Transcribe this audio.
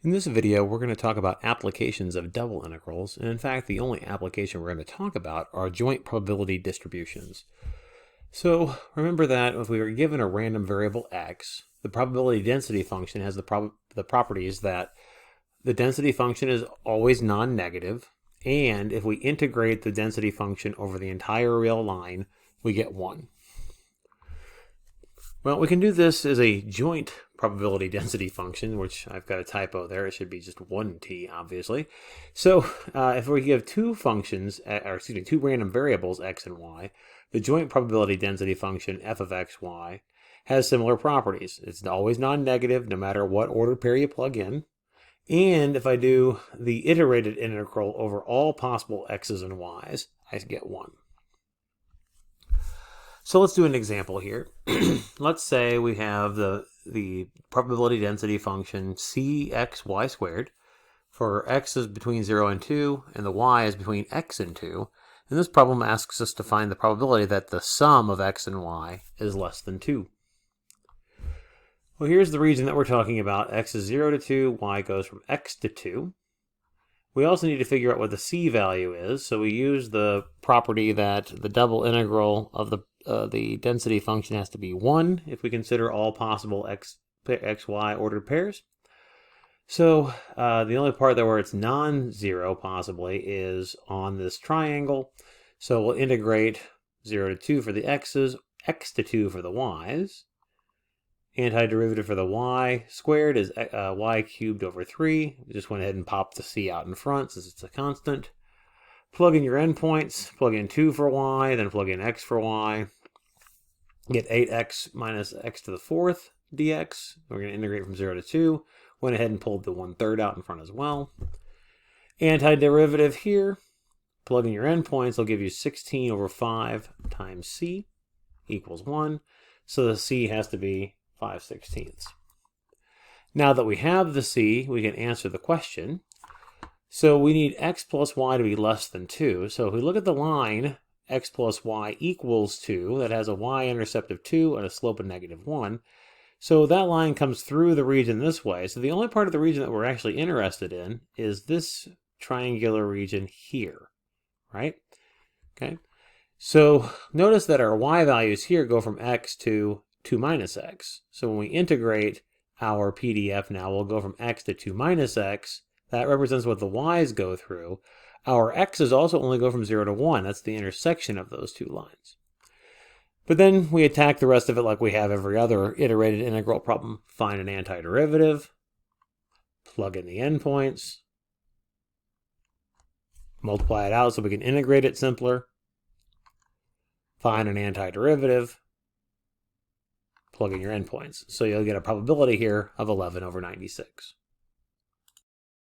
In this video, we're going to talk about applications of double integrals, and in fact, the only application we're going to talk about are joint probability distributions. So remember that if we were given a random variable x, the probability density function has the properties that the density function is always non-negative, and if we integrate the density function over the entire real line, we get 1. Well, we can do this as a joint probability density function, which I've got a typo there. It should be just 1t, obviously. So if we give two random variables, x and y, the joint probability density function, f of x, y, has similar properties. It's always non-negative, no matter what ordered pair you plug in. And if I do the iterated integral over all possible x's and y's, I get 1. So let's do an example here. Let's say we have the probability density function cxy squared for x is between 0 and 2, and the y is between x and 2. And this problem asks us to find the probability that the sum of x and y is less than 2. Well, here's the region that we're talking about. X is 0 to 2, y goes from x to 2. We also need to figure out what the c value is, so we use the property that the double integral of the density function has to be 1 if we consider all possible xy ordered pairs. So the only part there where it's non-zero possibly is on this triangle. So we'll integrate 0 to 2 for the x's, x to 2 for the y's. Antiderivative for the y squared is y cubed over 3. We just went ahead and popped the c out in front since it's a constant. Plug in your endpoints, plug in 2 for y, then plug in x for y. Get 8x minus x to the 4th dx. We're going to integrate from 0 to 2. Went ahead and pulled the 1/3 out in front as well. Antiderivative here. Plug in your endpoints. Will give you 16 over 5 times c equals 1. So the c has to be 5/16. Now that we have the c, we can answer the question. So we need x plus y to be less than 2. So if we look at the line x plus y equals 2, that has a y-intercept of 2 and a slope of -1. So that line comes through the region this way. So the only part of the region that we're actually interested in is this triangular region here, right? Okay. So notice that our y values here go from x to 2 minus x. So when we integrate our PDF now, we'll go from x to 2 minus x. That represents what the y's go through. Our x's also only go from 0 to 1. That's the intersection of those two lines. But then we attack the rest of it like we have every other iterated integral problem. Find an antiderivative, plug in the endpoints, multiply it out so we can integrate it simpler, find an antiderivative, plug in your endpoints. So you'll get a probability here of 11 over 96.